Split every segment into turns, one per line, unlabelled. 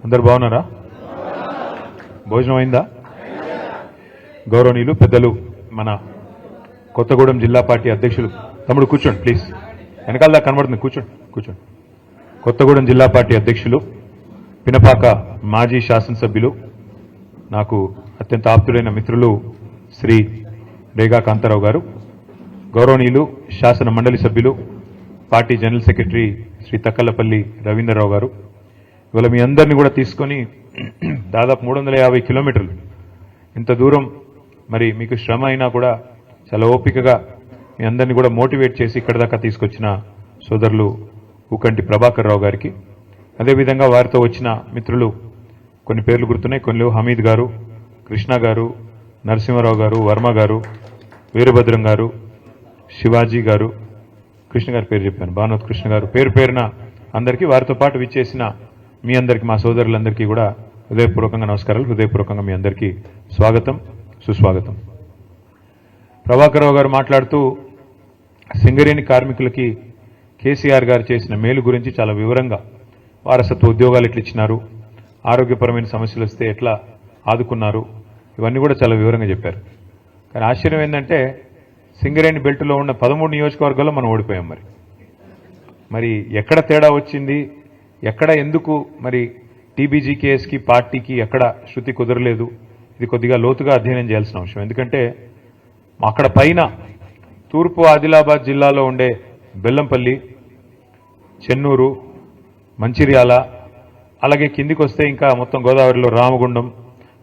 అందరు బాగున్నారా? భోజనం అయిందా? గౌరవనీయులు పెద్దలు మన కొత్తగూడెం జిల్లా పార్టీ అధ్యక్షులు, తమ్ముడు కూర్చోండి ప్లీజ్, వెనకాల దాకా కనబడుతుంది, కూర్చోండి. కొత్తగూడెం జిల్లా పార్టీ అధ్యక్షులు, పినపాక మాజీ శాసనసభ్యులు, నాకు అత్యంత ఆప్తుడైన మిత్రులు శ్రీ రేగా కాంతారావు గారు, గౌరవనీయులు శాసన మండలి సభ్యులు, party general secretary Shri Takkalapalli Ravindra Rao గారు, ఇవాళ మీ అందరినీ కూడా తీసుకొని దాదాపు 350 కిలోమీటర్లు ఇంత దూరం, మరి మీకు శ్రమ అయినా కూడా చాలా ఓపికగా మీ అందరినీ కూడా మోటివేట్ చేసి ఇక్కడ దాకా తీసుకొచ్చిన సోదరులు ఊకంటి ప్రభాకర్ రావు గారికి, అదేవిధంగా వారితో వచ్చిన మిత్రులు, కొన్ని పేర్లు గుర్తున్నాయి, కొన్ని హమీద్ గారు, కృష్ణ గారు, నరసింహారావు గారు, వర్మ గారు, వీరభద్రం గారు, శివాజీ గారు, కృష్ణ గారి పేరు చెప్పాను, భానుత్ కృష్ణ గారు, పేరు పేరున అందరికీ, వారితో పాటు విచ్చేసిన మీ అందరికీ, మా సోదరులందరికీ కూడా హృదయపూర్వకంగా నమస్కారాలు, హృదయపూర్వకంగా మీ అందరికీ స్వాగతం, సుస్వాగతం. ప్రభాకర్ రావు గారు మాట్లాడుతూ సింగరేణి కార్మికులకి కేసీఆర్ గారు చేసిన మేలు గురించి చాలా వివరంగా, వారసత్వ ఉద్యోగాలు ఎట్లా ఇచ్చినారు, ఆరోగ్యపరమైన సమస్యలు వస్తే ఎట్లా ఆదుకున్నారు, ఇవన్నీ కూడా చాలా వివరంగా చెప్పారు. కానీ ఆశ్చర్యం ఏంటంటే సింగరేణి బెల్ట్లో ఉన్న 13 నియోజకవర్గాల్లో మనం ఓడిపోయాం. మరి ఎక్కడ తేడా వచ్చింది, ఎక్కడ ఎందుకు మరి టీబీజీకేఎస్కి పార్టీకి ఎక్కడ శృతి కుదరలేదు, ఇది కొద్దిగా లోతుగా అధ్యయనం చేయాల్సిన అంశం. ఎందుకంటే అక్కడ పైన తూర్పు ఆదిలాబాద్ జిల్లాలో ఉండే బెల్లంపల్లి, చెన్నూరు, మంచిర్యాల, అలాగే కిందికి వస్తే ఇంకా మొత్తం గోదావరిలో రామగుండం,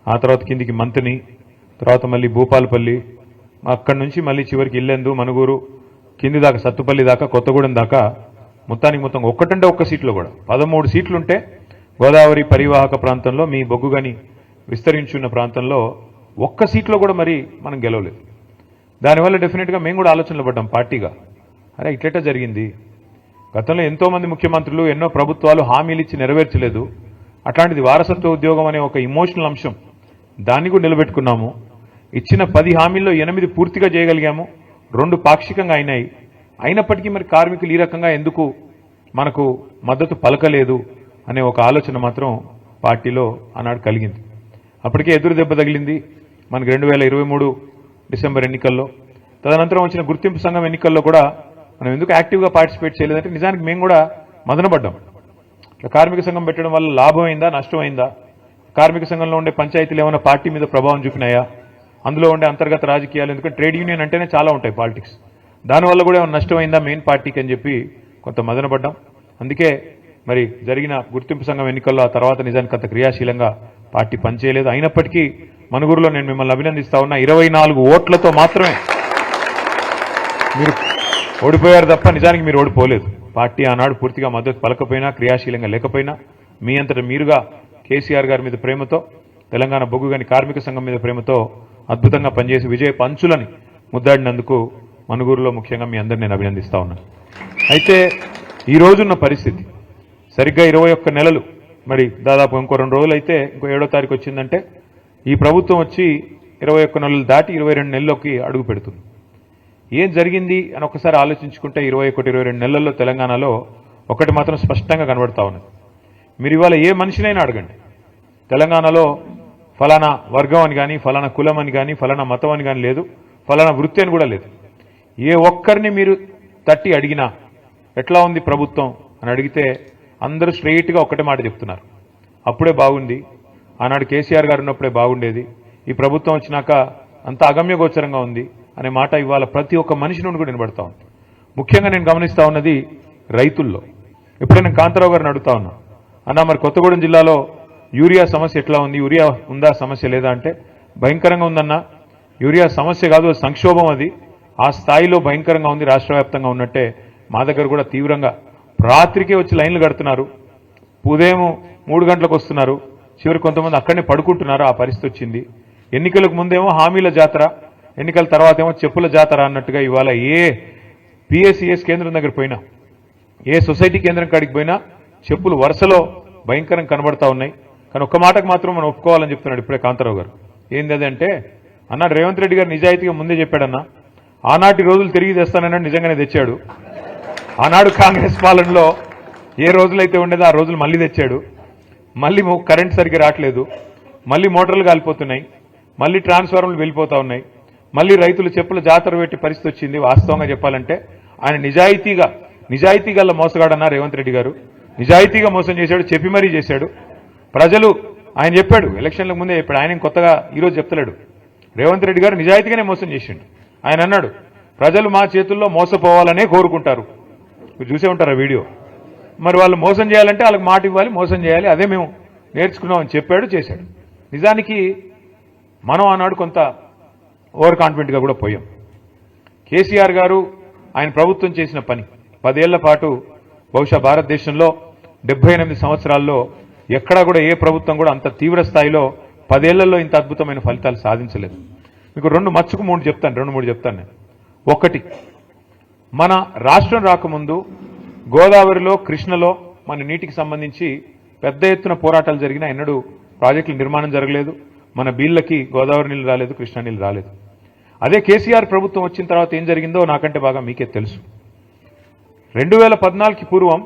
ఆ తర్వాత కిందికి మంతిని, తర్వాత మళ్ళీ భూపాలపల్లి, అక్కడి నుంచి మళ్ళీ చివరికి ఇల్లెందు, మనుగూరు, కింది దాకా సత్తుపల్లి దాకా, కొత్తగూడెం దాకా, మొత్తానికి మొత్తం ఒక్కటంటే ఒక్క సీట్లో కూడా 13 సీట్లుంటే గోదావరి పరివాహక ప్రాంతంలో, మీ బొగ్గుగని విస్తరించున్న ప్రాంతంలో ఒక్క సీట్లో కూడా మరి మనం గెలవలేదు. దానివల్ల డెఫినెట్గా మేము కూడా ఆలోచనలు పడ్డాం పార్టీగా, అరే ఇట్లెట్టా జరిగింది, గతంలో ఎంతోమంది ముఖ్యమంత్రులు, ఎన్నో ప్రభుత్వాలు హామీలు ఇచ్చి నెరవేర్చలేదు, అట్లాంటిది వారసత్వ ఉద్యోగం అనే ఒక ఇమోషనల్ అంశం, దాన్ని కూడా నిలబెట్టుకున్నాము. ఇచ్చిన 10 హామీల్లో 8 పూర్తిగా చేయగలిగాము, 2 పాక్షికంగా అయినాయి. అయినప్పటికీ మరి కార్మికులు ఈ రకంగా ఎందుకు మనకు మద్దతు పలకలేదు అనే ఒక ఆలోచన మాత్రం పార్టీలో ఆనాడు కలిగింది. అప్పటికే ఎదురు దెబ్బ తగిలింది మనకు 2023 డిసెంబర్ ఎన్నికల్లో. తదనంతరం వచ్చిన గుర్తింపు సంఘం ఎన్నికల్లో కూడా మనం ఎందుకు యాక్టివ్గా పార్టిసిపేట్ చేయలేదంటే నిజానికి మేము కూడా మదనపడ్డాం. కార్మిక సంఘం పెట్టడం వల్ల లాభం అయిందా, నష్టం అయిందా, కార్మిక సంఘంలో ఉండే పంచాయతీలు ఏమైనా పార్టీ మీద ప్రభావం చూపినాయా, అందులో ఉండే అంతర్గత రాజకీయాలు, ఎందుకంటే ట్రేడ్ యూనియన్ అంటేనే చాలా ఉంటాయి పాలిటిక్స్, దానివల్ల కూడా ఏమైనా నష్టమైందా మెయిన్ పార్టీకి అని చెప్పి కొంత మదనపడ్డాం. అందుకే మరి జరిగిన గుర్తింపు సంఘం ఎన్నికల్లో ఆ తర్వాత నిజానికి అంత క్రియాశీలంగా పార్టీ పనిచేయలేదు. అయినప్పటికీ మనుగురులో నేను మిమ్మల్ని అభినందిస్తా ఉన్నా, 24 ఓట్లతో మాత్రమే మీరు ఓడిపోయారు తప్ప నిజానికి మీరు ఓడిపోలేదు. పార్టీ ఆనాడు పూర్తిగా మద్దతు పలకపోయినా, క్రియాశీలంగా లేకపోయినా, మీ అంతటా మీరుగా కేసీఆర్ గారి మీద ప్రేమతో, తెలంగాణ బొగ్గుగని కార్మిక సంఘం మీద ప్రేమతో అద్భుతంగా పనిచేసి విజయ పంచులని ముద్దాడినందుకు మనుగూరులో ముఖ్యంగా మీ అందరిని నేను అభినందిస్తా ఉన్నాను. అయితే ఈ రోజున్న పరిస్థితి సరిగ్గా 21 నెలలు, మరి దాదాపు ఇంకో 2 రోజులు అయితే ఇంకో 7వ తారీఖు వచ్చిందంటే ఈ ప్రభుత్వం వచ్చి 21 నెలలు దాటి 22 నెలల్లోకి అడుగు పెడుతుంది. ఏం జరిగింది అని ఒకసారి ఆలోచించుకుంటే 21-22 నెలల్లో తెలంగాణలో ఒకటి మాత్రం స్పష్టంగా కనబడతా ఉన్నది. మీరు ఇవాళ ఏ మనిషినైనా అడగండి, తెలంగాణలో ఫలానా వర్గం అని కానీ, ఫలానా కులం అని కానీ, ఫలానా మతం అని కానీ లేదు, ఫలానా వృత్తి అని కూడా లేదు. ఏ ఒక్కరిని మీరు తట్టి అడిగినా ఎట్లా ఉంది ప్రభుత్వం అని అడిగితే అందరూ స్ట్రెయిట్గా ఒక్కటే మాట చెప్తున్నారు, అప్పుడే బాగుంది, ఆనాడు కేసీఆర్ గారు ఉన్నప్పుడే బాగుండేది, ఈ ప్రభుత్వం వచ్చినాక అంత అగమ్యగోచరంగా ఉంది అనే మాట ఇవాళ ప్రతి ఒక్క మనిషి నుండి కూడా వినబడతా ఉంది. ముఖ్యంగా నేను గమనిస్తా ఉన్నది రైతుల్లో. ఇప్పుడే నేను కాంతారావు గారిని అడుగుతా ఉన్నా, అన్న మరి కొత్తగూడెం జిల్లాలో యూరియా సమస్య ఎట్లా ఉంది, యూరియా ఉందా, సమస్య లేదా అంటే భయంకరంగా ఉందన్నా, యూరియా సమస్య కాదు, సంక్షోభం, అది ఆ స్థాయిలో భయంకరంగా ఉంది, రాష్ట్ర వ్యాప్తంగా ఉన్నట్టే మా దగ్గర కూడా తీవ్రంగా రాత్రికే వచ్చి లైన్లు కడుతున్నారు, ఉదయం 3 గంటలకు వస్తున్నారు, చివరి కొంతమంది అక్కడనే పడుకుంటున్నారు, ఆ పరిస్థితి వచ్చింది. ఎన్నికలకు ముందేమో హామీల జాతర, ఎన్నికల తర్వాత ఏమో చెప్పుల జాతర అన్నట్టుగా ఇవాళ ఏ పిఎస్సిఎస్ కేంద్రం దగ్గర పోయినా, ఏ సొసైటీ కేంద్రం కాడికి పోయినా చెప్పులు వరుసలో భయంకరంగా కనబడతా ఉన్నాయి. కానీ ఒక్క మాటకు మాత్రం మనం ఒప్పుకోవాలని చెప్తున్నాడు ఇప్పుడే కాంతారావు గారు. ఏంది అదంటే, అన్నాడు రేవంత్ రెడ్డి గారు నిజాయితీగా ముందే చెప్పాడన్నా, ఆనాటి రోజులు తిరిగి తెస్తానన్నాడు, నిజంగానే తెచ్చాడు. ఆనాడు కాంగ్రెస్ పాలనలో ఏ రోజులైతే ఉండేదో ఆ రోజులు మళ్ళీ తెచ్చాడు. మళ్ళీ కరెంట్ సరిగ్గా రావట్లేదు, మళ్ళీ మోటార్లు కాలిపోతున్నాయి, మళ్ళీ ట్రాన్స్ఫార్మర్లు వెళ్ళిపోతా ఉన్నాయి, మళ్ళీ రైతులు చెప్పుల జాతర పెట్టి పరిస్థితి వచ్చింది. వాస్తవంగా చెప్పాలంటే ఆయన నిజాయితీ గల మోసగాడన్నారు రేవంత్ రెడ్డి గారు. నిజాయితీగా మోసం చేశాడు, చెప్పి మరీ చేశాడు. ప్రజలు ఆయన చెప్పాడు, ఎలక్షన్లకు ముందే చెప్పాడు, ఆయన కొత్తగా ఈరోజు చెప్తలేడు. రేవంత్ రెడ్డి గారు నిజాయితీగానే మోసం చేసిండు. ఆయన అన్నాడు, ప్రజలు మా చేతుల్లో మోసపోవాలనే కోరుకుంటారు. మీరు చూసే ఉంటారు ఆ వీడియో. మరి వాళ్ళు మోసం చేయాలంటే వాళ్ళకి మాట ఇవ్వాలి, మోసం చేయాలి, అదే మేము నేర్చుకున్నామని చెప్పాడు, చేశాడు. నిజానికి మనం ఆనాడు కొంత ఓవర్ కాన్ఫిడెంట్గా కూడా పోయాం. కేసీఆర్ గారు ఆయన ప్రభుత్వం చేసిన పని 10 ఏళ్ల పాటు బహుశా భారతదేశంలో 78 సంవత్సరాల్లో ఎక్కడా కూడా ఏ ప్రభుత్వం కూడా అంత తీవ్ర స్థాయిలో 10 ఏళ్లలో ఇంత అద్భుతమైన ఫలితాలు సాధించలేదు. మీకు 2 చెప్తాను నేను. ఒకటి, మన రాష్ట్రం రాకముందు గోదావరిలో, కృష్ణలో మన నీటికి సంబంధించి పెద్ద ఎత్తున పోరాటాలు జరిగినా ఎన్నడూ ప్రాజెక్టుల నిర్మాణం జరగలేదు. మన బీళ్ళకి గోదావరి నీళ్ళు రాలేదు, కృష్ణా నీళ్ళు రాలేదు. అదే కేసీఆర్ ప్రభుత్వం వచ్చిన తర్వాత ఏం జరిగిందో నాకంటే బాగా మీకే తెలుసు. 2014కి పూర్వం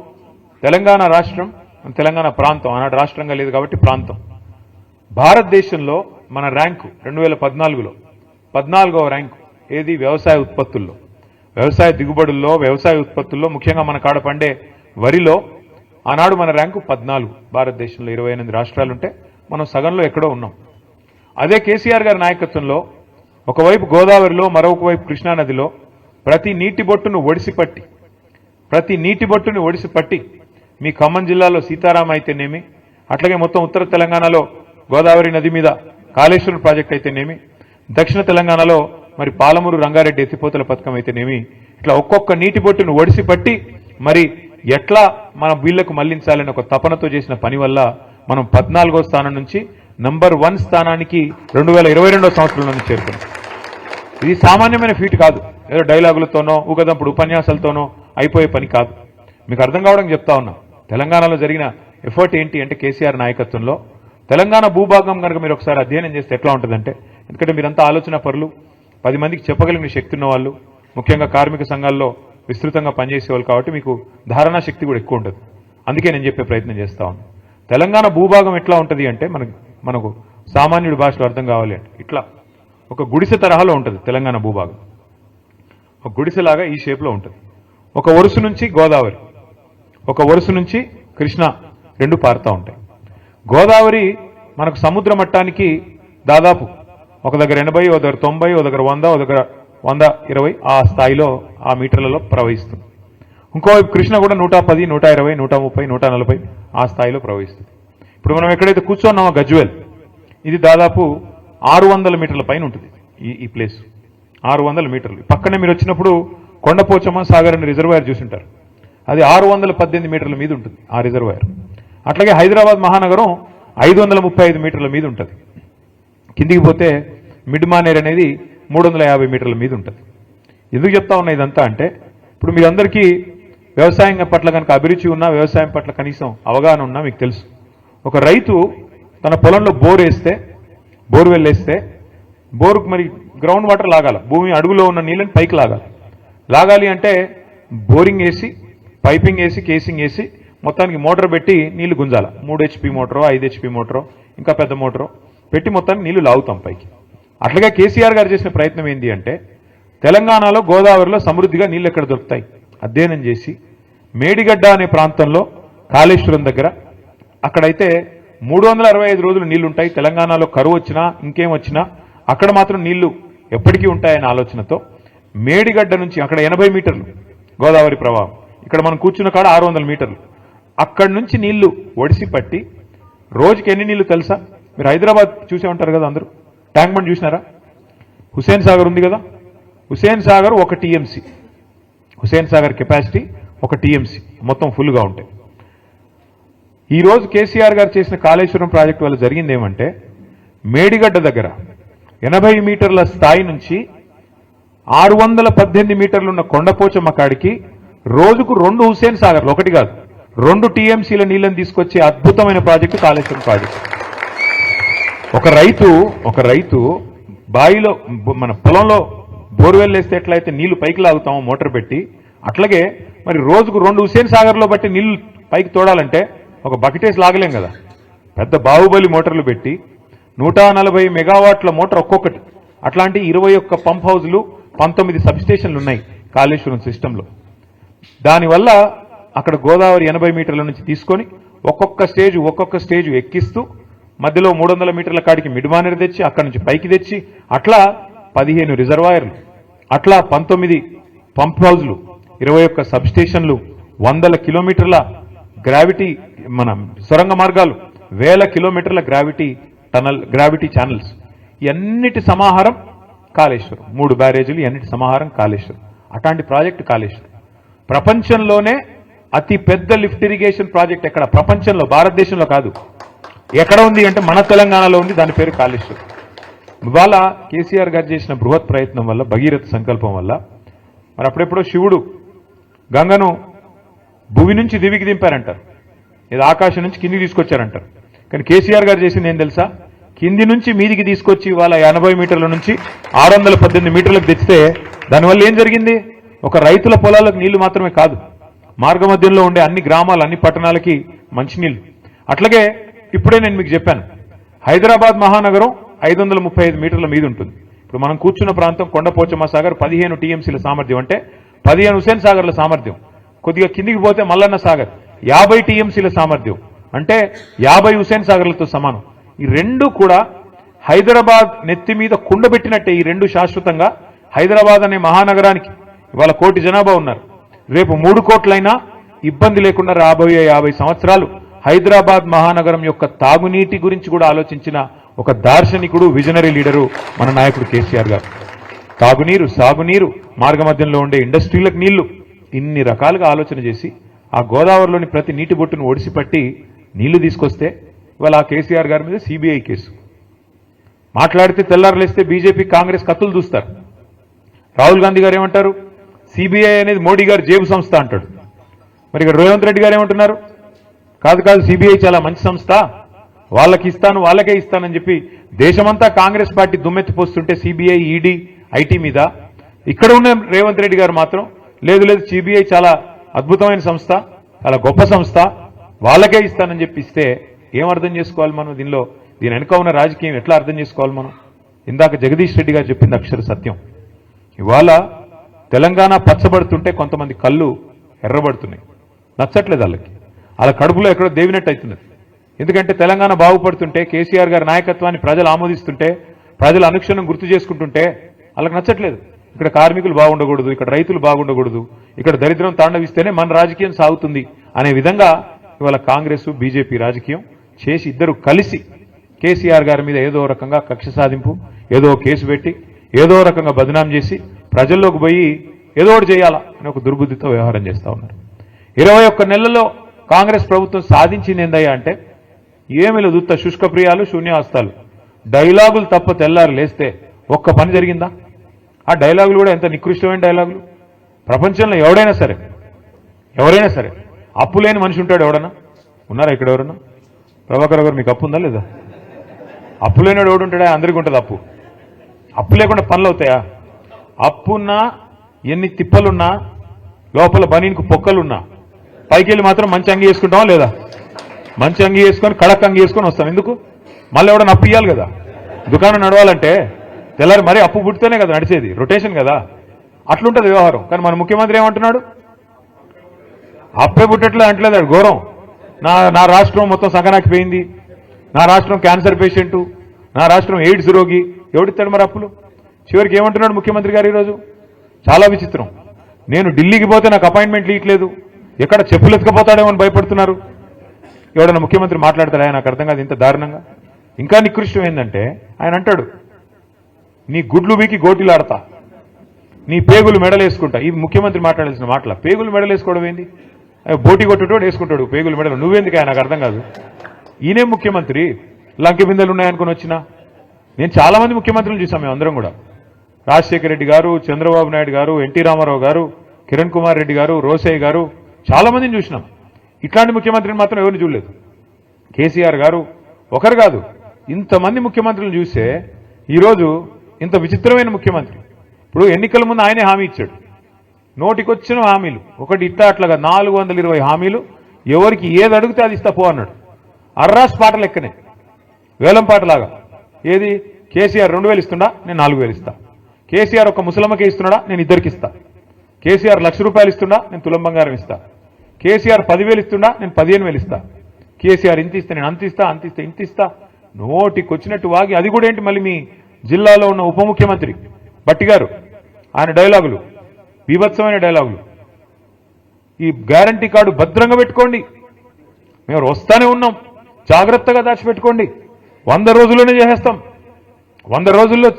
తెలంగాణ రాష్ట్రం, తెలంగాణ ప్రాంతం, ఆనాడు రాష్ట్రంగా లేదు కాబట్టి ప్రాంతం, భారతదేశంలో మన ర్యాంకు 2014లో 14వ ర్యాంకు. ఏది? వ్యవసాయ ఉత్పత్తుల్లో, వ్యవసాయ దిగుబడుల్లో, వ్యవసాయ ఉత్పత్తుల్లో, ముఖ్యంగా మన కాడ పండే వరిలో ఆనాడు మన ర్యాంకు 14. భారతదేశంలో 28 రాష్ట్రాలుంటే మనం సగంలో ఎక్కడో ఉన్నాం. అదే కేసీఆర్ గారి నాయకత్వంలో ఒకవైపు గోదావరిలో, మరొక వైపు కృష్ణానదిలో ప్రతి నీటి బొట్టును ఒడిసిపట్టి మీ ఖమ్మం జిల్లాలో సీతారామ అయితేనేమి, అట్లాగే మొత్తం ఉత్తర తెలంగాణలో గోదావరి నది మీద కాళేశ్వరం ప్రాజెక్ట్ అయితేనేమి, దక్షిణ తెలంగాణలో మరి పాలమూరు రంగారెడ్డి ఎత్తిపోతల పథకం అయితేనేమి, ఇట్లా ఒక్కొక్క నీటి బొట్టును ఒడిసిపట్టి మరి ఎట్లా మన వీళ్లకు మళ్లించాలని ఒక తపనతో చేసిన పని వల్ల మనం 14వ స్థానం నుంచి నంబర్ 1 స్థానానికి 2022వ సంవత్సరంలో చేరుకున్నాం. ఇది సామాన్యమైన ఫీట్ కాదు, ఏదో డైలాగులతోనో ఊగదంపుడు ఉపన్యాసాలతోనో అయిపోయే పని కాదు. మీకు అర్థం కావడం చెప్తా ఉన్నా. తెలంగాణలో జరిగిన ఎఫర్ట్ ఏంటి అంటే కేసీఆర్ నాయకత్వంలో తెలంగాణ భూభాగం కనుక మీరు ఒకసారి అధ్యయనం చేస్తే ఎట్లా ఉంటుందంటే, ఎందుకంటే మీరంతా ఆలోచన పరులు, 10 మందికి చెప్పగలిగిన శక్తి ఉన్న వాళ్ళు, ముఖ్యంగా కార్మిక సంఘాల్లో విస్తృతంగా పనిచేసేవాళ్ళు కాబట్టి మీకు ధారణా శక్తి కూడా ఎక్కువ ఉంటుంది. అందుకే నేను చెప్పే ప్రయత్నం చేస్తా ఉన్నాను. తెలంగాణ భూభాగం ఎట్లా ఉంటుంది అంటే మనకు సామాన్యుడి భాషలో అర్థం కావాలి అంటే ఇట్లా ఒక గుడిసె తరహాలో ఉంటుంది తెలంగాణ భూభాగం. ఒక గుడిసెలాగా ఈ షేప్లో ఉంటుంది. ఒక వరుస నుంచి గోదావరి, ఒక వరుస నుంచి కృష్ణ రెండు పారుతూ ఉంటాయి. గోదావరి మనకు సముద్ర మట్టానికి దాదాపు ఒక దగ్గర 80, ఒక దగ్గర 90, ఒక దగ్గర 100, ఒక దగ్గర 120 ఆ స్థాయిలో ఆ మీటర్లలో ప్రవహిస్తుంది. ఇంకోవైపు కృష్ణ కూడా 110, 120, 130, 140 ఆ స్థాయిలో ప్రవహిస్తుంది. ఇప్పుడు మనం ఎక్కడైతే కూర్చోన్నామో గజ్వేల్, ఇది దాదాపు 600 మీటర్ల పైన ఉంటుంది. ఈ ప్లేస్ 600 మీటర్లు. పక్కనే మీరు వచ్చినప్పుడు కొండపోచమ్మ సాగర్ అనే రిజర్వాయర్ చూసింటారు. అది 618 మీటర్ల మీద ఉంటుంది ఆ రిజర్వాయర్. అట్లాగే హైదరాబాద్ మహానగరం 535 మీటర్ల మీద ఉంటుంది. కిందికి పోతే మిడ్ మానేర్ అనేది 350 మీటర్ల మీద ఉంటుంది. ఎందుకు చెప్తా ఉన్నా ఇదంతా అంటే, ఇప్పుడు మీరందరికీ వ్యవసాయం పట్ల కనుక అభిరుచి ఉన్నా, వ్యవసాయం పట్ల కనీసం అవగాహన ఉన్నా మీకు తెలుసు, ఒక రైతు తన పొలంలో బోర్వెల్ వేస్తే బోరుకు మరి గ్రౌండ్ వాటర్ లాగాల, భూమి అడుగులో ఉన్న నీళ్ళని పైకి లాగాలి అంటే బోరింగ్ వేసి, పైపింగ్ వేసి, కేసింగ్ వేసి మొత్తానికి మోటార్ పెట్టి నీళ్లు గుంజాల. 3 HP మోటారో, 5 HP మోటారో, ఇంకా పెద్ద మోటారో పెట్టి మొత్తానికి నీళ్లు లాగుతాం పైకి. అట్లాగే కేసీఆర్ గారు చేసిన ప్రయత్నం ఏంటి అంటే, తెలంగాణలో గోదావరిలో సమృద్ధిగా నీళ్లు ఎక్కడ దొరుకుతాయి అధ్యయనం చేసి మేడిగడ్డ అనే ప్రాంతంలో కాళేశ్వరం దగ్గర అక్కడైతే 365 రోజులు నీళ్లుంటాయి. తెలంగాణలో కరువు వచ్చినా ఇంకేం వచ్చినా అక్కడ మాత్రం నీళ్లు ఎప్పటికీ ఉంటాయనే ఆలోచనతో మేడిగడ్డ నుంచి అక్కడ 80 మీటర్లు గోదావరి ప్రవాహం, ఇక్కడ మనం కూర్చున్న కాడ 600 మీటర్లు, అక్కడి నుంచి నీళ్లు ఒడిసి పట్టి రోజుకి ఎన్ని నీళ్లు తెలుసా? మీరు హైదరాబాద్ చూసే ఉంటారు కదా అందరూ, ట్యాంక్ బండ్ చూసినారా? హుసేన్ సాగర్ ఉంది కదా, Hussain Sagar 1 TMC, Hussain Sagar capacity 1 TMC మొత్తం ఫుల్గా ఉంటాయి. ఈ రోజు కేసీఆర్ గారు చేసిన కాళేశ్వరం ప్రాజెక్టు వల్ల జరిగింది ఏమంటే, మేడిగడ్డ దగ్గర 80 మీటర్ల స్థాయి నుంచి 618 మీటర్లు ఉన్న కొండపోచమ్మ కాడికి రోజుకు 2 హుసేన్ సాగర్లు, ఒకటి కాదు 2 TMCల నీళ్లను తీసుకొచ్చే అద్భుతమైన ప్రాజెక్టు కాళేశ్వరం ప్రాజెక్టు. ఒక రైతు బావిలో మన పొలంలో బోర్వెల్ వేస్తే ఎట్లయితే నీళ్లు పైకి లాగుతామో మోటార్ పెట్టి, అట్లాగే మరి రోజుకు 2 హుసేన్ సాగర్లో బట్టి నీళ్లు పైకి తోడాలంటే ఒక బకెటేసి లాగలేం కదా. పెద్ద బాహుబలి మోటార్లు పెట్టి 140 మెగావాట్ల మోటార్ ఒక్కొక్కటి, అట్లాంటి 21 పంప్ హౌజ్లు 19 సబ్స్టేషన్లు ఉన్నాయి కాళేశ్వరం సిస్టంలో. దానివల్ల అక్కడ గోదావరి 80 మీటర్ల నుంచి తీసుకొని ఒక్కొక్క స్టేజ్ ఎక్కిస్తూ మధ్యలో 300 మీటర్ల కాడికి మిడ్ మానేర్ తెచ్చి అక్కడి నుంచి పైకి తెచ్చి అట్లా 15 రిజర్వాయర్లు, అట్లా 19 పంప్ హౌజ్లు, 21 సబ్స్టేషన్లు, 100 కిలోమీటర్ల గ్రావిటీ మన సొరంగ మార్గాలు, 1000 కిలోమీటర్ల గ్రావిటీ ఛానల్స్, ఇవన్నిటి సమాహారం కాళేశ్వరం. 3 బ్యారేజీలు, ఇవన్నిటి సమాహారం కాళేశ్వరం. అట్లాంటి ప్రాజెక్టు కాళేశ్వరం ప్రపంచంలోనే అతి పెద్ద లిఫ్ట్ ఇరిగేషన్ ప్రాజెక్ట్ ఎక్కడ, ప్రపంచంలో, భారతదేశంలో కాదు, ఎక్కడ ఉంది అంటే మన తెలంగాణలో ఉంది. దాని పేరు కాళేశ్వరం. ఇవాళ కేసీఆర్ గారు చేసిన బృహత్ ప్రయత్నం వల్ల, భగీరథ సంకల్పం వల్ల, మరి అప్పుడెప్పుడో శివుడు గంగను భూమి నుంచి దివికి దింపారంటారు, ఇది ఆకాశం నుంచి కిందికి తీసుకొచ్చారంటారు. కానీ కేసీఆర్ గారు చేసింది ఏం తెలుసా? కింది నుంచి మీదికి తీసుకొచ్చి ఇవాళ 80 మీటర్ల నుంచి 618 మీటర్లకు తెచ్చితే దానివల్ల ఏం జరిగింది? ఒక రైతుల పొలాలకు నీళ్లు మాత్రమే కాదు, మార్గమధ్యంలో ఉండే అన్ని గ్రామాలు, అన్ని పట్టణాలకి మంచినీళ్లు. అట్లాగే ఇప్పుడే నేను మీకు చెప్పాను, హైదరాబాద్ మహానగరం 535 మీటర్ల మీద ఉంటుంది. ఇప్పుడు మనం కూర్చున్న ప్రాంతం కొండపోచమ్మ సాగర్ 15 టీఎంసీల సామర్థ్యం, అంటే 15 హుసేన్ సాగర్ల సామర్థ్యం. కొద్దిగా కిందికి పోతే మల్లన్న సాగర్ 50 టీఎంసీల సామర్థ్యం, అంటే 50 హుసేన్ సాగర్లతో సమానం. ఈ రెండు కూడా హైదరాబాద్ నెత్తి మీద కుండబెట్టినట్టే. ఈ రెండు శాశ్వతంగా హైదరాబాద్ అనే మహానగరానికి ఇవాళ 1 కోటి జనాభా ఉన్నారు. రేపు 3 కోట్లైనా ఇబ్బంది లేకుండా రాబోయే 50 సంవత్సరాలు హైదరాబాద్ మహానగరం యొక్క తాగునీటి గురించి కూడా ఆలోచించిన ఒక దార్శనికుడు, విజనరీ లీడరు మన నాయకుడు కేసీఆర్ గారు. తాగునీరు, సాగునీరు, మార్గమధ్యంలో ఉండే ఇండస్ట్రీలకు నీళ్లు, ఇన్ని రకాలుగా ఆలోచన చేసి ఆ గోదావరిలోని ప్రతి నీటి బొట్టును ఒడిసిపట్టి నీళ్లు తీసుకొస్తే ఇవాళ ఆ కేసీఆర్ గారి మీద సిబిఐ కేసు. మాట్లాడితే తెల్లారలేస్తే బీజేపీ, కాంగ్రెస్ కత్తులు దూస్తారు. రాహుల్ గాంధీ గారు ఏమంటారు? సిబిఐ అనేది మోడీ గారు జేబు సంస్థ అంటాడు. మరి ఇక్కడ రేవంత్ రెడ్డి గారు ఏమంటున్నారు? కాదు సిబిఐ చాలా మంచి సంస్థ, వాళ్ళకే ఇస్తానని చెప్పి దేశమంతా కాంగ్రెస్ పార్టీ దుమ్మెత్తిపోస్తుంటే సిబిఐ, ఈడీ, ఐటీ మీద ఇక్కడ ఉన్న రేవంత్ రెడ్డి గారు మాత్రం లేదు సిబిఐ చాలా అద్భుతమైన సంస్థ, చాలా గొప్ప సంస్థ, వాళ్ళకే ఇస్తానని చెప్పి ఇస్తే ఏం అర్థం చేసుకోవాలి మనం? దీని వెనుక ఉన్న రాజకీయం ఎట్లా అర్థం చేసుకోవాలి మనం? ఇందాక జగదీష్ రెడ్డి గారు చెప్పింది అక్షర సత్యం. ఇవాళ తెలంగాణ పచ్చబడుతుంటే కొంతమంది కళ్ళు ఎర్రబడుతున్నాయి, నచ్చట్లేదు వాళ్ళకి. వాళ్ళ కడుపులో ఎక్కడో దేవినట్టు అవుతున్నది. ఎందుకంటే తెలంగాణ బాగుపడుతుంటే, కేసీఆర్ గారి నాయకత్వాన్ని ప్రజలు ఆమోదిస్తుంటే, ప్రజలు అనుక్షణం గుర్తు చేసుకుంటుంటే వాళ్ళకి నచ్చట్లేదు. ఇక్కడ కార్మికులు బాగుండకూడదు, ఇక్కడ రైతులు బాగుండకూడదు, ఇక్కడ దరిద్రం తాండవిస్తేనే మన రాజకీయం సాగుతుంది అనే విధంగా ఇవాళ కాంగ్రెస్, బీజేపీ రాజకీయం చేసి ఇద్దరు కలిసి కేసీఆర్ గారి మీద ఏదో రకంగా కక్ష సాధింపు, ఏదో కేసు పెట్టి, ఏదో రకంగా బదనాం చేసి ప్రజల్లోకి పోయి ఏదో ఒకటి చేయాలా అని ఒక దుర్బుద్ధితో వ్యవహారం చేస్తూ ఉన్నారు. 21 నెలల్లో కాంగ్రెస్ ప్రభుత్వం సాధించింది ఏందయ్యా అంటే ఏమీ లేదు, ఉత్త శుష్కప్రియాలు, శూన్యాస్తాలు, డైలాగులు తప్ప తెల్లారు లేస్తే ఒక్క పని జరిగిందా? ఆ డైలాగులు కూడా ఎంత నికృష్టమైన డైలాగులు. ప్రపంచంలో ఎవరైనా సరే అప్పు లేని మనిషి ఉంటాడు ఎవడన్నా? ఉన్నారా ఇక్కడ ఎవరన్నా? ప్రభాకర్ గారు మీకు అప్పు ఉందా లేదా? అప్పు లేనివాడు ఎవడు ఉంటాడా? అందరికీ ఉంటుంది అప్పు. అప్పు లేకుండా పనులు అవుతాయా? అప్పున్నా, ఎన్ని తిప్పలున్నా, లోపల బనీనికి పొక్కలున్నా, పైకి వెళ్ళి మాత్రం మంచి అంగి వేసుకుంటామా లేదా? మంచి అంగి వేసుకొని కడక్ అంగి వేసుకొని వస్తాం. ఎందుకు? మళ్ళీ ఎవడన్నా అప్పు ఇవ్వాలి కదా. దుకాణం నడవాలంటే తెల్లారి మరీ అప్పు పుట్టితేనే కదా నడిచేది, రొటేషన్ కదా, అట్లుంటుంది వ్యవహారం. కానీ మన ముఖ్యమంత్రి ఏమంటున్నాడు? అప్పే పుట్టట్లే అంటలేదు, ఘోరం. నా రాష్ట్రం మొత్తం సంకనాకిపోయింది, నా రాష్ట్రం క్యాన్సర్ పేషెంటు, నా రాష్ట్రం ఎయిడ్స్ రోగి, ఎవడిస్తాడు మరి అప్పులు? చివరికి ఏమంటున్నాడు ముఖ్యమంత్రి గారు ఈరోజు? చాలా విచిత్రం. నేను ఢిల్లీకి పోతే నాకు అపాయింట్మెంట్లు ఇవ్వట్లేదు, ఎక్కడ చెప్పులు ఎత్తుకపోతాడేమో అని భయపడుతున్నారు. ఎవడన్నా ముఖ్యమంత్రి మాట్లాడతాడా? నాకు అర్థం కాదు ఇంత దారుణంగా. ఇంకా నికృష్టం ఏంటంటే ఆయన అంటాడు, నీ గుడ్లు వీకి గోటిలు ఆడతా, నీ పేగులు మెడలేసుకుంటా. ఇది ముఖ్యమంత్రి మాట్లాడాల్సిన మాటల. పేగులు మెడలేసుకోవడం ఏంది? బోటి కొట్టుటోడు వేసుకుంటాడు పేగులు మెడలు. నువ్వెందుకు? నాకు అర్థం కాదు. ఈయనే ముఖ్యమంత్రి, లంకె బిందెలు ఉన్నాయనుకుని వచ్చినా. నేను చాలా మంది ముఖ్యమంత్రులు చూసాం మేము అందరం కూడా. రాజశేఖర రెడ్డి గారు, చంద్రబాబు నాయుడు గారు, ఎన్టీ రామారావు గారు, కిరణ్ కుమార్ రెడ్డి గారు, రోసయ్య గారు, చాలా మందిని చూసినాం. ఇట్లాంటి ముఖ్యమంత్రిని మాత్రం ఎవరిని చూడలేదు. కేసీఆర్ గారు ఒకరు కాదు, ఇంతమంది ముఖ్యమంత్రులను చూస్తే ఈరోజు ఇంత విచిత్రమైన ముఖ్యమంత్రి. ఇప్పుడు ఎన్నికల ముందు ఆయనే హామీ ఇచ్చాడు, నోటికొచ్చిన హామీలు, ఒకటి ఇట్లా అట్లాగా 420 హామీలు, ఎవరికి ఏది అడిగితే అది ఇస్తా పో అన్నాడు. అర్రాస్ పాట లెక్కనే, వేలం పాటలాగా. ఏది? కేసీఆర్ 2000 ఇస్తుండా, నేను 4000 ఇస్తా. కేసీఆర్ ఒక ముసలమ్మకి ఇస్తున్నాడా, నేను ఇద్దరికి ఇస్తా. కేసీఆర్ ₹1,00,000 ఇస్తుండా, నేను తులం బంగారం ఇస్తా. కేసీఆర్ 10,000 ఇస్తుండా, నేను 15,000 ఇస్తా. కేసీఆర్ ఇంత ఇస్తే నేను అంత ఇస్తా, అంత ఇస్తే ఇంత ఇస్తా. నోటికొచ్చినట్టు వాగి, అది కూడా ఏంటి మళ్ళీ మీ జిల్లాలో ఉన్న ఉప ముఖ్యమంత్రి భట్టి గారు, ఆయన డైలాగులు బీభత్సమైన డైలాగులు. ఈ గ్యారంటీ కార్డు భద్రంగా పెట్టుకోండి, మేము వస్తానే ఉన్నాం, జాగ్రత్తగా దాచిపెట్టుకోండి, 100 రోజుల్లోనే చేసేస్తాం. 100 రోజుల్లో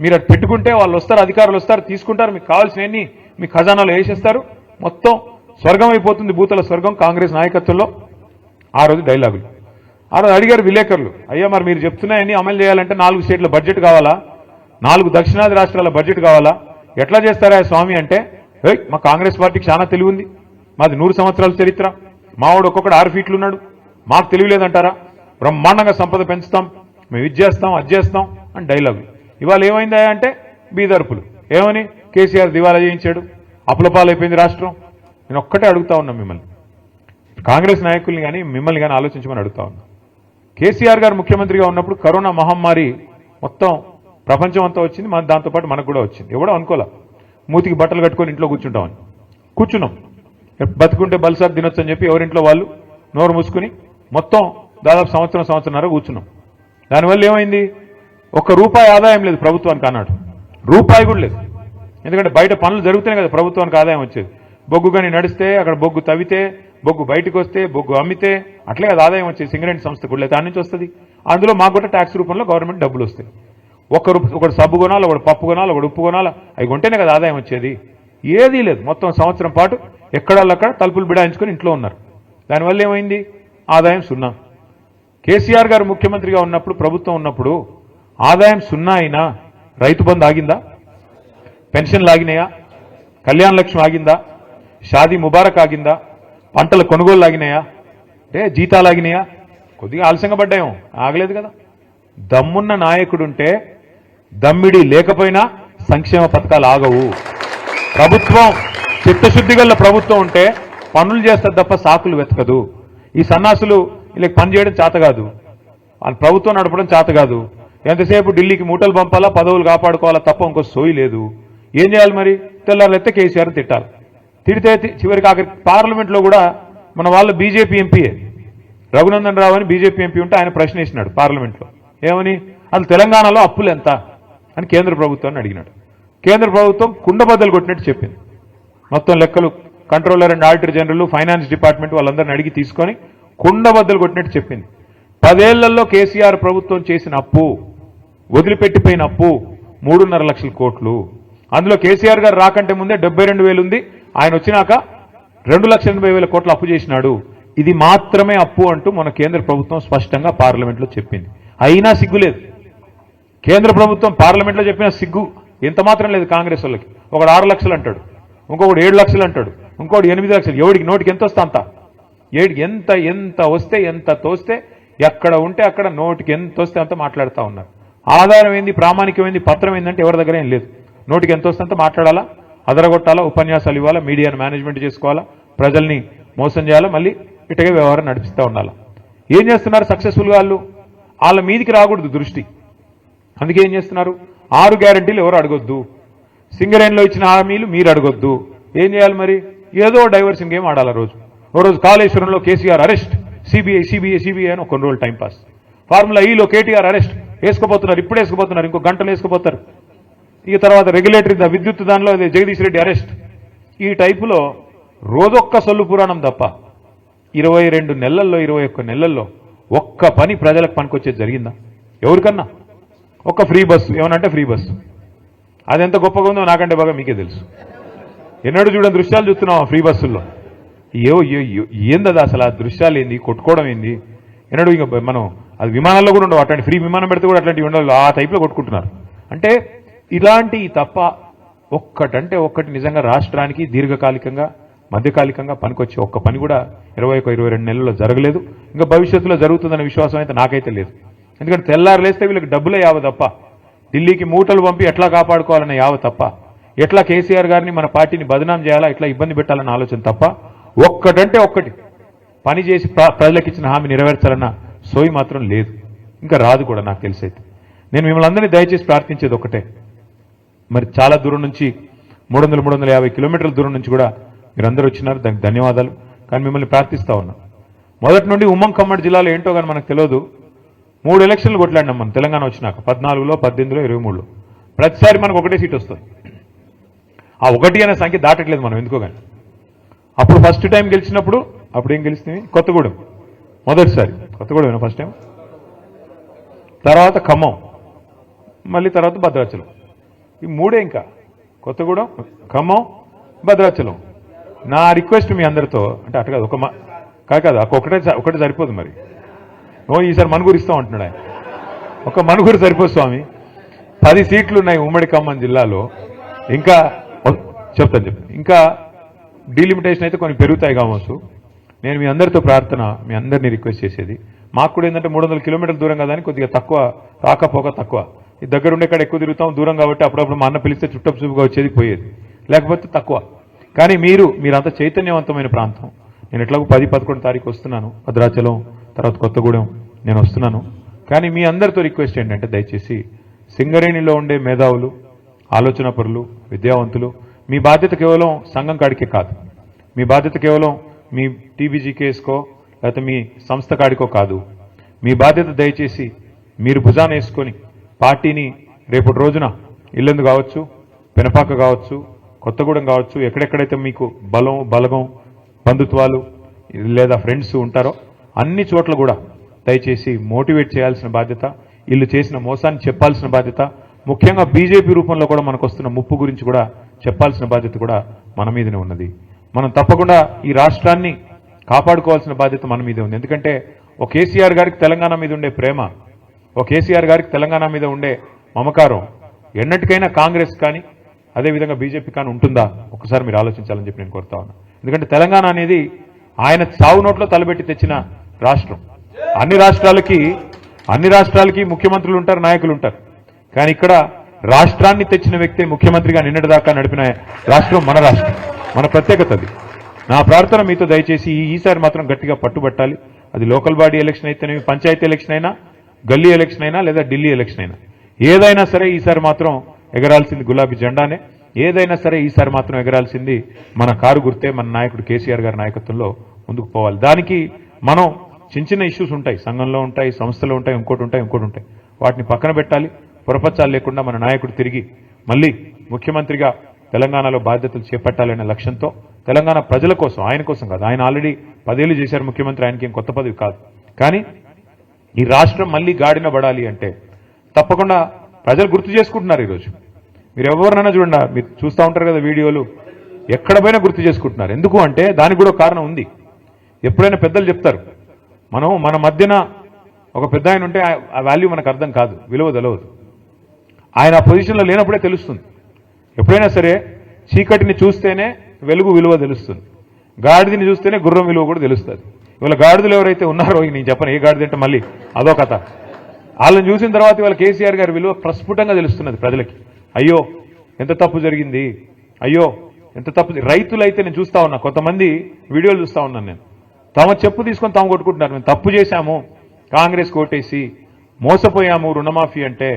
మీరు అది పెట్టుకుంటే వాళ్ళు వస్తారు, అధికారులు వస్తారు, తీసుకుంటారు, మీకు కావాల్సినవన్నీ మీ ఖజానాలో వేసేస్తారు, మొత్తం స్వర్గం అయిపోతుంది, భూతల స్వర్గం కాంగ్రెస్ నాయకత్వంలో. ఆ రోజు డైలాగులు. ఆ రోజు అడిగారు విలేకరులు, అయ్యా మరి మీరు చెప్తున్నాయని అమలు చేయాలంటే 4 స్టేట్ల బడ్జెట్ కావాలా, 4 దక్షిణాది రాష్ట్రాల బడ్జెట్ కావాలా, ఎట్లా చేస్తారా స్వామి అంటే, మా కాంగ్రెస్ పార్టీకి చాలా తెలివి ఉంది, మాది 100 సంవత్సరాల చరిత్ర, మావాడు ఒక్కొక్కడు 6 ఫీట్లు ఉన్నాడు, మాకు తెలివి లేదంటారా, బ్రహ్మాండంగా సంపద పెంచుతాం, మేము ఇది చేస్తాం అది చేస్తాం అని డైలాగులు. ఇవాళ ఏమైందా అంటే బీదర్పులు. ఏమని? కేసీఆర్ దివాలా చేయించాడు, అప్పులపాలైపోయింది రాష్ట్రం. నేను ఒక్కటే అడుగుతా ఉన్నా మిమ్మల్ని, కాంగ్రెస్ నాయకుల్ని కానీ మిమ్మల్ని కానీ ఆలోచించమని అడుగుతా ఉన్నా. కేసీఆర్ గారు ముఖ్యమంత్రిగా ఉన్నప్పుడు కరోనా మహమ్మారి మొత్తం ప్రపంచం అంతా వచ్చింది, మన దాంతోపాటు మనకు కూడా వచ్చింది. ఎవడో అనుకోలే మూతికి బట్టలు కట్టుకొని ఇంట్లో కూర్చుంటామని. కూర్చున్నాం, బతుకుంటే బల్సార్ తినొచ్చు అని చెప్పి ఎవరింట్లో వాళ్ళు నోరు మూసుకుని మొత్తం దాదాపు సంవత్సరంన్నర కూర్చున్నాం. దానివల్ల ఏమైంది? ₹1 ఆదాయం లేదు ప్రభుత్వానికి అన్నాడు, రూపాయి కూడా లేదు. ఎందుకంటే బయట పనులు జరుగుతూనే కదా ప్రభుత్వానికి ఆదాయం వచ్చేది. బొగ్గు కానీ నడిస్తే, అక్కడ బొగ్గు తవ్వితే, బొగ్గు బయటకు వస్తే, బొగ్గు అమ్మితే అట్లే కదా ఆదాయం వచ్చేది. సింగరేణి సంస్థ కూడా దాని నుంచి వస్తుంది. అందులో మాకు కూడా ట్యాక్స్ రూపంలో గవర్నమెంట్ డబ్బులు వస్తాయి. ఒకడు సబ్బు కొనాలి, ఒకడు పప్పు కొనాలి, ఒకడు ఉప్పు కొనాలి, అవి కొంటేనే కదా ఆదాయం వచ్చేది. ఏదీ లేదు. మొత్తం సంవత్సరం పాటు ఎక్కడక్కడ తలుపులు బిడాయించుకొని ఇంట్లో ఉన్నారు. దానివల్ల ఏమైంది? ఆదాయం 0. కేసీఆర్ గారు ముఖ్యమంత్రిగా ఉన్నప్పుడు, ప్రభుత్వం ఉన్నప్పుడు ఆదాయం 0 అయినా రైతు బంధు ఆగిందా? పెన్షన్లు ఆగినాయా? కళ్యాణ లక్ష్మి ఆగిందా? షాదీ ముబారక్ ఆగిందా? పంటల కొనుగోలు ఆగినాయా? అంటే జీతాలు ఆగినాయా? కొద్దిగా ఆలస్యంగా పడ్డాయేమో, ఆగలేదు కదా. దమ్మున్న నాయకుడుంటే, దమ్మిడి లేకపోయినా సంక్షేమ పథకాలు ఆగవు. ప్రభుత్వం చిత్తశుద్ధి గల ప్రభుత్వం ఉంటే పనులు చేస్తారు తప్ప సాకులు వెతకదు. ఈ సన్నాసులు వీళ్ళకి పని చేయడం చేత కాదు, ప్రభుత్వం నడపడం చేత కాదు. ఎంతసేపు ఢిల్లీకి మూటలు పంపాలా, పదవులు కాపాడుకోవాలా తప్ప ఇంకో సోయి లేదు. ఏం చేయాలి మరి? తెల్లారులైతే కేసీఆర్ తిట్టాలి. తిడితే చివరికి ఆఖరికి పార్లమెంట్లో కూడా మన వాళ్ళు బీజేపీ ఎంపీయే రఘునందన్ రావు అని బీజేపీ ఎంపీ ఉంటే ఆయన ప్రశ్న వేసినాడు పార్లమెంట్లో. ఏమని? అసలు తెలంగాణలో అప్పులు ఎంత అని కేంద్ర ప్రభుత్వాన్ని అడిగినాడు. కేంద్ర ప్రభుత్వం కుండబద్దలు కొట్టినట్టు చెప్పింది. మొత్తం లెక్కలు controller and auditor general, finance department వాళ్ళందరినీ అడిగి తీసుకొని కుండబద్దలు కొట్టినట్టు చెప్పింది. 10 ఏళ్లలో కేసీఆర్ ప్రభుత్వం చేసిన అప్పు, వదిలిపెట్టిపోయిన అప్పు 3.5 లక్షల కోట్లు. అందులో కేసీఆర్ గారు రాకంటే ముందే 72,000 ఉంది, ఆయన వచ్చినాక 2,80,000 కోట్ల అప్పు చేసినాడు. ఇది మాత్రమే అప్పు అంటూ మన కేంద్ర ప్రభుత్వం స్పష్టంగా పార్లమెంట్లో చెప్పింది. అయినా సిగ్గులేదు. కేంద్ర ప్రభుత్వం పార్లమెంట్లో చెప్పిన సిగ్గు ఎంత మాత్రం లేదు కాంగ్రెస్ వాళ్ళకి. ఒకడు 6 లక్షలు అంటాడు, ఇంకొకడు 7 లక్షలు అంటాడు, ఇంకోటి 8 లక్షలు. ఎవడికి నోటికి ఎంత వస్తే అంత, ఎంత వస్తే ఎంత తోస్తే, ఎక్కడ ఉంటే అక్కడ నోటికి ఎంత వస్తే అంత మాట్లాడుతూ ఉన్నారు. ఆధారం ఏంది, ప్రామాణికమైంది, పత్రం ఏంటంటే ఎవరి దగ్గర ఏం లేదు. నోటికి ఎంత వస్తే అంత మాట్లాడాలా, అదరగొట్టాలా, ఉపన్యాసాలు ఇవ్వాలా, మీడియాను మేనేజ్మెంట్ చేసుకోవాలా, ప్రజల్ని మోసం చేయాలా, మళ్ళీ ఇటగే వ్యవహారం నడిపిస్తూ ఉండాలా. ఏం చేస్తున్నారు సక్సెస్ఫుల్గా వాళ్ళు? వాళ్ళ మీదికి రాకూడదు దృష్టి. అందుకే ఏం చేస్తున్నారు? 6 గ్యారంటీలు ఎవరు అడగొద్దు, సింగరేణిలో ఇచ్చిన హామీలు మీరు అడగొద్దు. ఏం చేయాలి మరి? ఏదో డైవర్షన్ గేమ్ ఆడాలి. ఓ రోజు కాళేశ్వరంలో కేసీఆర్ అరెస్ట్, సిబిఐ అని కొన్ని రోజులు టైంపాస్. ఫార్ములా ఈలో కేటీఆర్ అరెస్ట్, వేసుకోపోతున్నారు, ఇప్పుడు వేసుకోపోతున్నారు, ఇంకో గంటలు వేసుకోపోతారు. ఇక తర్వాత రెగ్యులేటరీ విద్యుత్ దానిలో జగదీష్ రెడ్డి అరెస్ట్. ఈ టైపులో రోజొక్క సొల్లు పురాణం తప్ప 22 నెలల్లో 21 నెలల్లో ఒక్క పని ప్రజలకు పనికొచ్చేది జరిగిందా? ఎవరికన్నా? ఒక్క ఫ్రీ బస్సు, ఏమనంటే ఫ్రీ బస్సు, అది ఎంత గొప్పగా ఉందో నాకంటే బాగా మీకే తెలుసు. ఎన్నడూ చూడని దృశ్యాలు చూస్తున్నాం ఫ్రీ బస్సుల్లో. ఏందది అసలు? ఆ దృశ్యాలు ఏంది, కొట్టుకోవడం ఏంది? ఎన్నడూ ఇంకా మనం అది విమానాల్లో కూడా ఉండవు. అట్లాంటి ఫ్రీ విమానం పెడితే కూడా అట్లాంటివి ఉండవు, ఆ టైప్లో కొట్టుకుంటున్నారు. అంటే ఇలాంటి తప్ప ఒక్కటంటే ఒక్కటి నిజంగా రాష్ట్రానికి దీర్ఘకాలికంగా, మధ్యకాలికంగా పనికొచ్చే ఒక్క పని కూడా 21-22 నెలల్లో జరగలేదు. ఇంకా భవిష్యత్తులో జరుగుతుందనే విశ్వాసం అయితే నాకైతే లేదు. ఎందుకంటే తెల్లారులేస్తే వీళ్ళకి డబ్బులే యావ తప్ప, ఢిల్లీకి మూటలు పంపి ఎట్లా కాపాడుకోవాలన్న యావ తప్ప, ఎట్లా కేసీఆర్ గారిని మన పార్టీని బదనాం చేయాలా, ఎట్లా ఇబ్బంది పెట్టాలన్న ఆలోచన తప్ప ఒక్కటంటే ఒక్కటి పని చేసి ప్రజలకు ఇచ్చిన హామీ నెరవేర్చాలన్న సోయి మాత్రం లేదు, ఇంకా రాదు కూడా నాకు తెలిసైతే. నేను మిమ్మల్ని అందరినీ దయచేసి ప్రార్థించేది ఒకటే, మరి చాలా దూరం నుంచి 300-350 కిలోమీటర్ల దూరం నుంచి కూడా మీరందరూ వచ్చినారు, దానికి ధన్యవాదాలు. కానీ మిమ్మల్ని ప్రార్థిస్తా ఉన్నా, మొదటి నుండి ఉమ్మడి ఖమ్మం జిల్లాలో ఏంటో కానీ మనకు తెలియదు, 3 ఎలక్షన్లు కొట్లాడినాం మనం తెలంగాణ వచ్చినాక, 14లో, 18లో, 23లో. ప్రతిసారి మనకు ఒకటే సీట్ వస్తుంది. ఆ ఒకటి అనే సంఖ్య దాటట్లేదు మనం ఎందుకో కానీ. అప్పుడు ఫస్ట్ టైం గెలిచినప్పుడు అప్పుడు ఏం గెలిచింది? కొత్తగూడెం మొదటిసారి, కొత్తగూడెం ఫస్ట్ టైం, తర్వాత ఖమ్మం, మళ్ళీ తర్వాత భద్రాచలం. ఈ మూడే, ఇంకా కొత్తగూడెం, ఖమ్మం, భద్రాచలం. నా రిక్వెస్ట్ మీ అందరితో, అంటే అటు కాదు, కాదు ఒకటే సరిపోదు మరి. ఈసారి మనుగురు ఇస్తాం అంటున్నాడు ఆయన. ఒక మనుగురు సరిపోదు స్వామి, 10 సీట్లు ఉన్నాయి ఉమ్మడి ఖమ్మం జిల్లాలో. ఇంకా చెప్తాను ఇంకా డీలిమిటేషన్ అయితే కొన్ని పెరుగుతాయి కావచ్చు. నేను మీ అందరితో ప్రార్థన, మీ అందరినీ రిక్వెస్ట్ చేసేది, మాకు కూడా ఏంటంటే 300 కిలోమీటర్ల దూరం కదా అని కొద్దిగా తక్కువ రాకపోక తక్కువ, ఈ దగ్గర ఉండే కాడ ఎక్కువ తిరుగుతాం, దూరం కాబట్టి అప్పుడప్పుడు మా అన్న పిలిస్తే చుట్టపు చూపుగా వచ్చేది పోయేది, లేకపోతే తక్కువ. కానీ మీరంతా చైతన్యవంతమైన ప్రాంతం. నేను ఎట్లాగో 10-11 తారీఖు వస్తున్నాను, భద్రాచలం తర్వాత కొత్తగూడెం నేను వస్తున్నాను. కానీ మీ అందరితో రిక్వెస్ట్ ఏంటంటే దయచేసి సింగరేణిలో ఉండే మేధావులు, ఆలోచన పరులు, విద్యావంతులు, మీ బాధ్యత కేవలం సంఘం కాడికే కాదు, మీ బాధ్యత కేవలం మీ టీబీజీ కేసుకో లేకపోతే మీ సంస్థ కాడికో కాదు. మీ బాధ్యత దయచేసి మీరు భుజాన వేసుకొని పార్టీని రేపటి రోజున ఇల్లందు కావచ్చు, పెనపాక కావచ్చు, కొత్తగూడెం కావచ్చు, ఎక్కడెక్కడైతే మీకు బలగం బంధుత్వాలు లేదా ఫ్రెండ్స్ ఉంటారో అన్ని చోట్ల కూడా దయచేసి మోటివేట్ చేయాల్సిన బాధ్యత, వీళ్ళు చేసిన మోసాన్ని చెప్పాల్సిన బాధ్యత, ముఖ్యంగా బీజేపీ రూపంలో కూడా మనకు వస్తున్న ముప్పు గురించి కూడా చెప్పాల్సిన బాధ్యత కూడా మన మీదనే ఉన్నది. మనం తప్పకుండా ఈ రాష్ట్రాన్ని కాపాడుకోవాల్సిన బాధ్యత మన మీదే ఉంది. ఎందుకంటే ఒక కేసీఆర్ గారికి తెలంగాణ మీద ఉండే ప్రేమ, ఒక కేసీఆర్ గారికి తెలంగాణ మీద ఉండే మమకారం ఎన్నటికైనా కాంగ్రెస్ కానీ అదేవిధంగా బీజేపీ కానీ ఉంటుందా? ఒకసారి మీరు ఆలోచించాలని చెప్పి నేను కోరుతా ఉన్నా. ఎందుకంటే తెలంగాణ అనేది ఆయన చావు నోట్లో తలబెట్టి తెచ్చిన రాష్ట్రం. అన్ని రాష్ట్రాలకి ముఖ్యమంత్రులు ఉంటారు, నాయకులు ఉంటారు. కానీ ఇక్కడ రాష్ట్రాన్ని తెచ్చిన వ్యక్తి ముఖ్యమంత్రిగా నిన్నటిదాకా నడిపిన రాష్ట్రం మన రాష్ట్రం, మన ప్రత్యేకత అది. నా ప్రార్థన మీతో దయచేసి ఈసారి మాత్రం గట్టిగా పట్టుబట్టాలి. అది లోకల్ బాడీ ఎలక్షన్ అయితేనేమి, పంచాయతీ ఎలక్షన్ అయినా, గల్లీ ఎలక్షన్ అయినా, లేదా ఢిల్లీ ఎలక్షన్ అయినా, ఏదైనా సరే ఈసారి మాత్రం ఎగరాల్సింది గులాబీ జెండానే. ఏదైనా సరే ఈసారి మాత్రం ఎగరాల్సింది మన కారు గుర్తే, మన నాయకుడు కేసీఆర్ గారి నాయకత్వంలో ముందుకు పోవాలి. దానికి మనం చిన్న ఇష్యూస్ ఉంటాయి, సంఘంలో ఉంటాయి, సంస్థలో ఉంటాయి, ఇంకోటి ఉంటాయి. వాటిని పక్కన పెట్టాలి. పొరపచ్చాలు లేకుండా మన నాయకుడు తిరిగి మళ్ళీ ముఖ్యమంత్రిగా తెలంగాణలో బాధ్యతలు చేపట్టాలనే లక్ష్యంతో తెలంగాణ ప్రజల కోసం, ఆయన కోసం కాదు, ఆయన ఆల్రెడీ 10 ఏళ్లు చేశారు ముఖ్యమంత్రి, ఆయనకి ఏం కొత్త పదవి కాదు. కానీ ఈ రాష్ట్రం మళ్ళీ గాడిన పడాలి అంటే తప్పకుండా ప్రజలు గుర్తు చేసుకుంటున్నారు. ఈరోజు మీరు ఎవరినైనా చూడండి, మీరు చూస్తూ ఉంటారు కదా వీడియోలు, ఎక్కడ పోయినా గుర్తు చేసుకుంటున్నారు. ఎందుకు అంటే దానికి కూడా కారణం ఉంది. ఎప్పుడైనా పెద్దలు చెప్తారు, మన మధ్యన ఒక పెద్ద ఆయన ఉంటే ఆ వాల్యూ మనకు అర్థం కాదు, విలువ తెలవదు. ఆయన ఆ పొజిషన్లో లేనప్పుడే తెలుస్తుంది. ఎప్పుడైనా సరే చీకటిని చూస్తేనే వెలుగు విలువ తెలుస్తుంది, గాడిదని చూస్తేనే గుర్రం విలువ కూడా తెలుస్తుంది. ఇవాళ గాడిదలు ఎవరైతే ఉన్నారో, నేను చెప్పను ఏ గాడిద అంటే మళ్ళీ అదో కథ, వాళ్ళని చూసిన తర్వాత ఇవాళ కేసీఆర్ గారి విలువ ప్రస్ఫుటంగా తెలుస్తున్నది ప్రజలకి. అయ్యో ఎంత తప్పు జరిగింది, అయ్యో ఎంత తప్పు. రైతులైతే నేను చూస్తా ఉన్నా, కొంతమంది వీడియోలు చూస్తా ఉన్నాను నేను, తమ చెప్పు తీసుకొని తాము కొట్టుకుంటున్నారు. మేము తప్పు చేశాము, కాంగ్రెస్ కోటేసి మోసపోయాము, రుణమాఫీ అంటే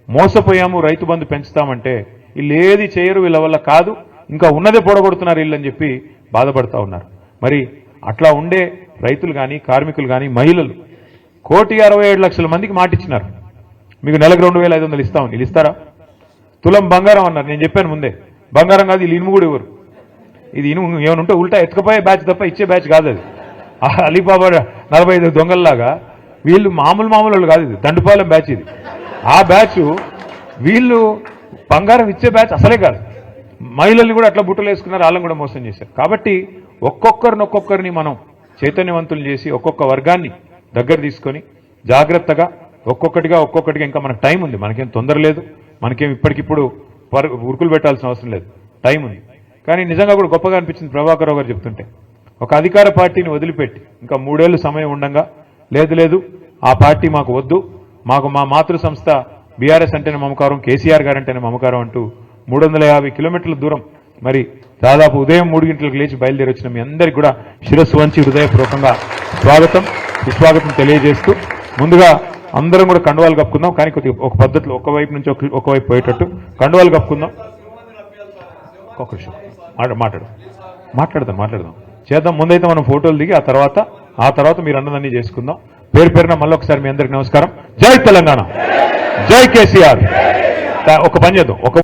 మోసపోయాము, రైతు బంధు పెంచుతామంటే వీళ్ళు ఏది చేయరు, వీళ్ళ వల్ల కాదు, ఇంకా ఉన్నదే పొడగొడుతున్నారు వీళ్ళని చెప్పి బాధపడతా ఉన్నారు. మరి అట్లా ఉండే రైతులు కానీ, కార్మికులు కానీ, మహిళలు 1,67,00,000 మందికి మాటిచ్చినారు, మీకు నెలకు 2,500 ఇస్తామని. వీళ్ళు ఇస్తారా? తులం బంగారం అన్నారు. నేను చెప్పాను ముందే, బంగారం కాదు, వీళ్ళు ఇనుము కూడా ఇవ్వరు. ఇది ఇనుము ఏమైనా ఉంటే ఉల్టా ఎత్తుకపోయే బ్యాచ్ తప్ప ఇచ్చే బ్యాచ్ కాదు అది. అలీబాబా 45 దొంగల్లాగా వీళ్ళు మామూలు వాళ్ళు కాదు, ఇది దండుపాలెం బ్యాచ్ ఇది. ఆ బ్యాచ్ వీళ్ళు బంగారం ఇచ్చే బ్యాచ్ అసలే కాదు. మహిళల్ని కూడా అట్లా బుట్టలు వేసుకున్నారు, వాళ్ళని కూడా మోసం చేశారు. కాబట్టి ఒక్కొక్కరిని మనం చైతన్యవంతులు చేసి ఒక్కొక్క వర్గాన్ని దగ్గర తీసుకొని జాగ్రత్తగా ఒక్కొక్కటిగా ఇంకా మనకు టైం ఉంది, మనకేం తొందర లేదు, మనకేం ఇప్పటికిప్పుడు ఉరుకులు పెట్టాల్సిన అవసరం లేదు, టైం ఉంది. కానీ నిజంగా కూడా గొప్పగా అనిపించింది ప్రభాకర్ రావు గారు చెప్తుంటే, ఒక అధికార పార్టీని వదిలిపెట్టి ఇంకా 3 ఏళ్లు సమయం ఉండగా లేదు ఆ పార్టీ మాకు వద్దు, మాకు మా మాతృ సంస్థ బీఆర్ఎస్ అంటేనే మమకారం, కేసీఆర్ గారు అంటేనే మమకారం అంటూ 350 కిలోమీటర్ల దూరం మరి దాదాపు ఉదయం 3 గంటలకు లేచి బయలుదేరి వచ్చిన మీ అందరికీ కూడా శిరస్సు వంచి హృదయపూర్వకంగా స్వాగతం తెలియజేస్తూ ముందుగా అందరం కూడా కండువాలు కప్పుకుందాం, కానీ కొద్దిగా ఒక పద్ధతిలో ఒకవైపు నుంచి ఒకవైపు పోయేటట్టు కండువాలు కప్పుకుందాం. ఒక్క నిమిషం మాట్లాడదాం చేద్దాం. ముందైతే మనం ఫోటోలు దిగి ఆ తర్వాత మీరు అన్నదాన్ని చేసుకుందాం. పేరు పేరున మళ్ళీ ఒకసారి మీ అందరికి నమస్కారం. జై తెలంగాణ, జై కేసీఆర్. ఒక పని చేద్దాం,